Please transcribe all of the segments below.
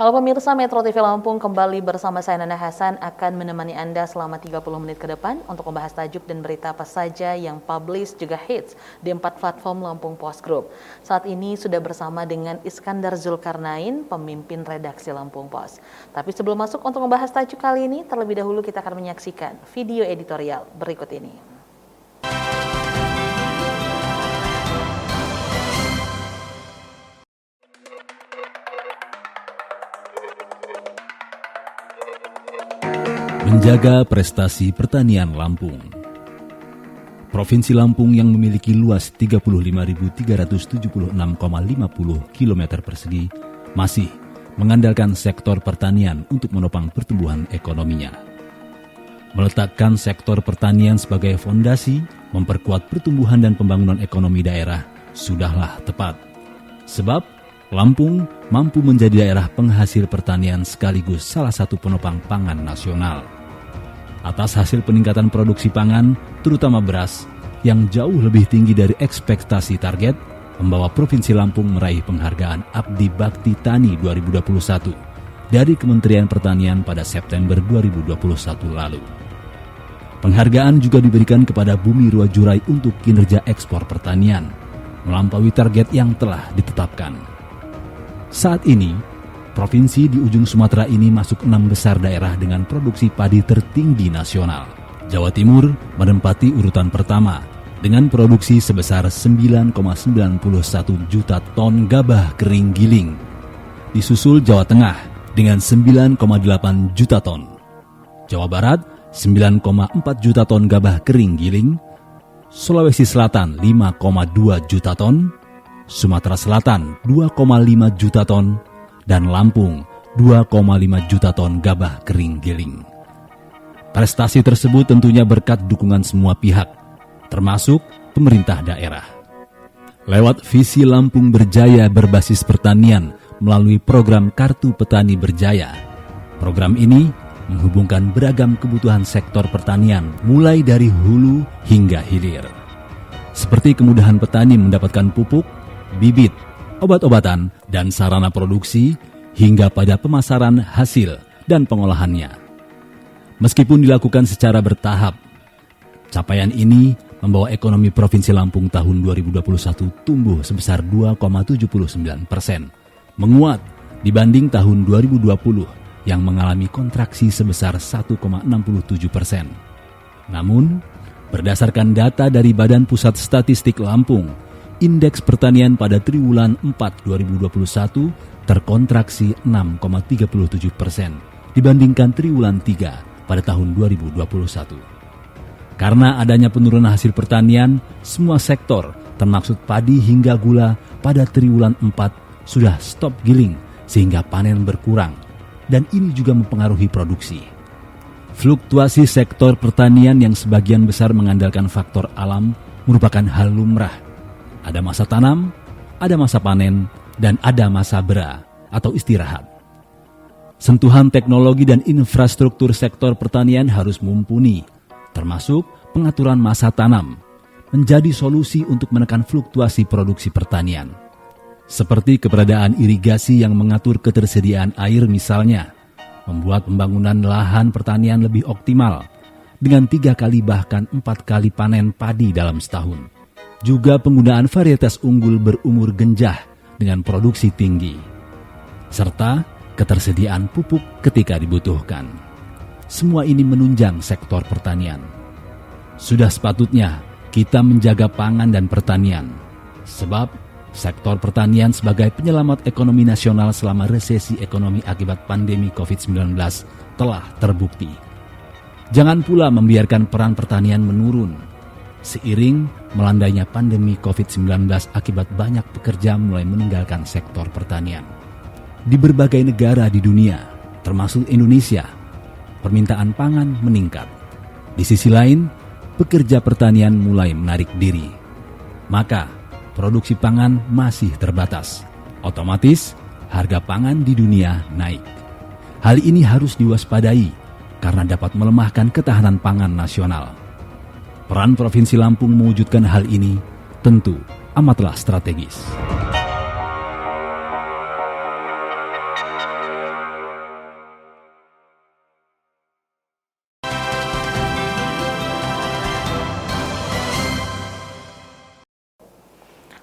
Halo pemirsa, Metro TV Lampung kembali bersama saya Nana Hasan akan menemani Anda selama 30 menit ke depan untuk membahas tajuk dan berita apa saja yang publish juga hits di 4 platform Lampung Post Group. Saat ini sudah bersama dengan Iskandar Zulkarnain, pemimpin redaksi Lampung Post. Tapi sebelum masuk untuk membahas tajuk kali ini, terlebih dahulu kita akan menyaksikan video editorial berikut ini. Menjaga prestasi pertanian Lampung. Provinsi Lampung yang memiliki luas 35.376,50 km persegi masih mengandalkan sektor pertanian untuk menopang pertumbuhan ekonominya. Meletakkan sektor pertanian sebagai fondasi, memperkuat pertumbuhan dan pembangunan ekonomi daerah sudahlah tepat. Sebab Lampung mampu menjadi daerah penghasil pertanian sekaligus salah satu penopang pangan nasional. Atas hasil peningkatan produksi pangan, terutama beras, yang jauh lebih tinggi dari ekspektasi target, membawa Provinsi Lampung meraih penghargaan Abdi Bakti Tani 2021 dari Kementerian Pertanian pada September 2021 lalu. Penghargaan juga diberikan kepada Bumi Ruwajurai untuk kinerja ekspor pertanian, melampaui target yang telah ditetapkan. Saat ini, provinsi di ujung Sumatera ini masuk 6 besar daerah dengan produksi padi tertinggi nasional. Jawa Timur menempati urutan pertama dengan produksi sebesar 9,91 juta ton gabah kering giling. Disusul Jawa Tengah dengan 9,8 juta ton. Jawa Barat 9,4 juta ton gabah kering giling. Sulawesi Selatan 5,2 juta ton. Sumatera Selatan 2,5 juta ton. Dan Lampung 2,5 juta ton gabah kering giling. Prestasi tersebut tentunya berkat dukungan semua pihak, termasuk pemerintah daerah. Lewat visi Lampung Berjaya berbasis pertanian melalui program Kartu Petani Berjaya. Program ini menghubungkan beragam kebutuhan sektor pertanian mulai dari hulu hingga hilir. Seperti kemudahan petani mendapatkan pupuk, bibit, obat-obatan, dan sarana produksi, hingga pada pemasaran hasil dan pengolahannya. Meskipun dilakukan secara bertahap, capaian ini membawa ekonomi Provinsi Lampung tahun 2021 tumbuh sebesar 2,79%, menguat dibanding tahun 2020 yang mengalami kontraksi sebesar 1,67%. Namun, berdasarkan data dari Badan Pusat Statistik Lampung, Indeks pertanian pada triwulan 4 2021 terkontraksi 6,37% dibandingkan triwulan 3 pada tahun 2021. Karena adanya penurunan hasil pertanian, semua sektor termaksud padi hingga gula pada triwulan 4 sudah stop giling sehingga panen berkurang dan ini juga mempengaruhi produksi. Fluktuasi sektor pertanian yang sebagian besar mengandalkan faktor alam merupakan hal lumrah. Ada masa tanam, ada masa panen, dan ada masa bera atau istirahat. Sentuhan teknologi dan infrastruktur sektor pertanian harus mumpuni, termasuk pengaturan masa tanam, menjadi solusi untuk menekan fluktuasi produksi pertanian. Seperti keberadaan irigasi yang mengatur ketersediaan air misalnya, membuat pembangunan lahan pertanian lebih optimal, dengan 3 kali bahkan 4 kali panen padi dalam setahun. Juga penggunaan varietas unggul berumur genjah dengan produksi tinggi, serta ketersediaan pupuk ketika dibutuhkan. Semua ini menunjang sektor pertanian. Sudah sepatutnya kita menjaga pangan dan pertanian, sebab sektor pertanian sebagai penyelamat ekonomi nasional selama resesi ekonomi akibat pandemi COVID-19 telah terbukti. Jangan pula membiarkan peran pertanian menurun. Seiring melandainya pandemi COVID-19 akibat banyak pekerja mulai meninggalkan sektor pertanian. Di berbagai negara di dunia, termasuk Indonesia, permintaan pangan meningkat. Di sisi lain, pekerja pertanian mulai menarik diri. Maka, produksi pangan masih terbatas. Otomatis, harga pangan di dunia naik. Hal ini harus diwaspadai karena dapat melemahkan ketahanan pangan nasional. Peran Provinsi Lampung mewujudkan hal ini tentu amatlah strategis.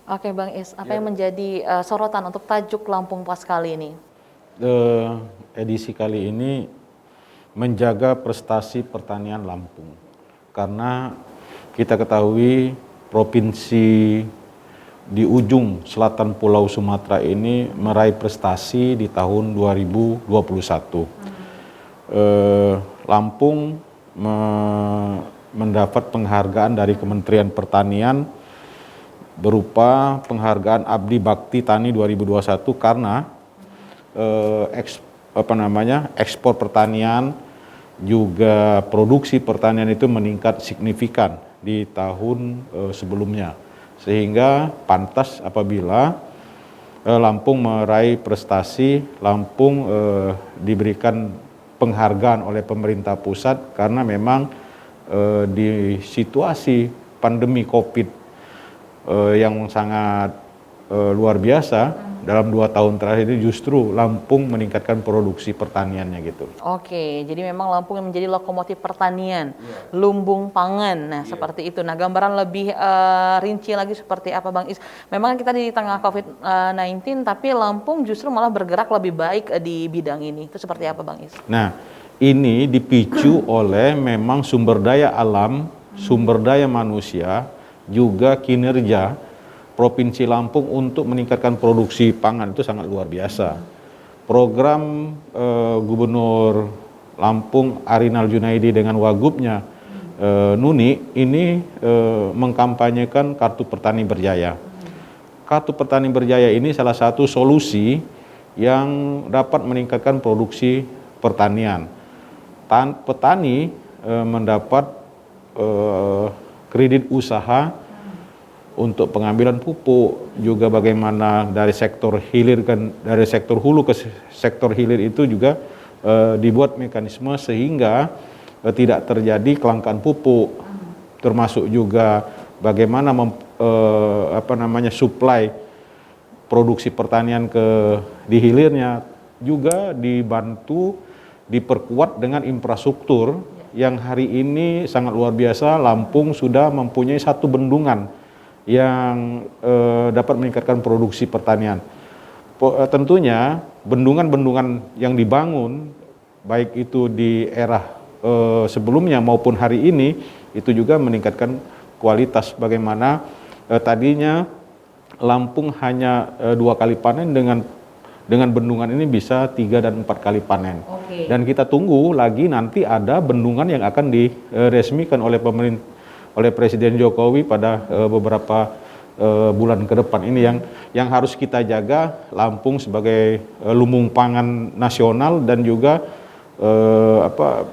Oke Bang Is, apa yang menjadi sorotan untuk tajuk Lampung Pos kali ini? Edisi kali ini menjaga prestasi pertanian Lampung. Karena kita ketahui provinsi di ujung selatan Pulau Sumatera ini meraih prestasi di tahun 2021. Lampung mendapat penghargaan dari Kementerian Pertanian berupa penghargaan Abdi Bakti Tani 2021 karena ekspor pertanian juga produksi pertanian itu meningkat signifikan di tahun sebelumnya, sehingga pantas apabila Lampung meraih prestasi, Lampung diberikan penghargaan oleh pemerintah pusat karena memang di situasi pandemi COVID yang sangat luar biasa dalam 2 tahun terakhir ini justru Lampung meningkatkan produksi pertaniannya gitu. Oke, jadi memang Lampung yang menjadi lokomotif pertanian, lumbung pangan. Nah, seperti itu. Nah, gambaran lebih rinci lagi seperti apa Bang Is? Memang kita di tengah COVID-19, tapi Lampung justru malah bergerak lebih baik di bidang ini. Itu seperti apa Bang Is? Nah, ini dipicu oleh memang sumber daya alam, sumber daya manusia, juga kinerja Provinsi Lampung untuk meningkatkan produksi pangan itu sangat luar biasa. Program Gubernur Lampung Arinal Junaidi dengan Wagubnya Nuni ini mengkampanyekan Kartu Petani Berjaya. Kartu Petani Berjaya ini salah satu solusi yang dapat meningkatkan produksi pertanian. Petani mendapat kredit usaha untuk pengambilan pupuk, juga bagaimana dari sektor hilir dari sektor hulu ke sektor hilir itu juga dibuat mekanisme sehingga tidak terjadi kelangkaan pupuk, termasuk juga bagaimana suplai produksi pertanian di hilirnya juga dibantu diperkuat dengan infrastruktur yang hari ini sangat luar biasa. Lampung sudah mempunyai satu bendungan yang dapat meningkatkan produksi pertanian. Tentunya bendungan-bendungan yang dibangun baik itu di era sebelumnya maupun hari ini itu juga meningkatkan kualitas. Bagaimana tadinya Lampung hanya 2 kali panen, dengan bendungan ini bisa 3 dan 4 kali panen. Dan kita tunggu lagi nanti ada bendungan yang akan diresmikan oleh Presiden Jokowi pada beberapa bulan ke depan. Ini yang harus kita jaga, Lampung sebagai lumbung pangan nasional dan juga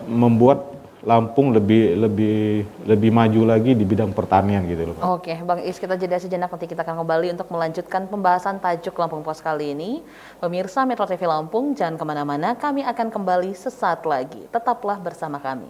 membuat Lampung lebih maju lagi di bidang pertanian gitu loh. Oke, Bang Is, kita jeda sejenak, nanti kita akan kembali untuk melanjutkan pembahasan tajuk Lampung Pos kali ini. Pemirsa Metro TV Lampung, jangan kemana-mana, kami akan kembali sesaat lagi. Tetaplah bersama kami.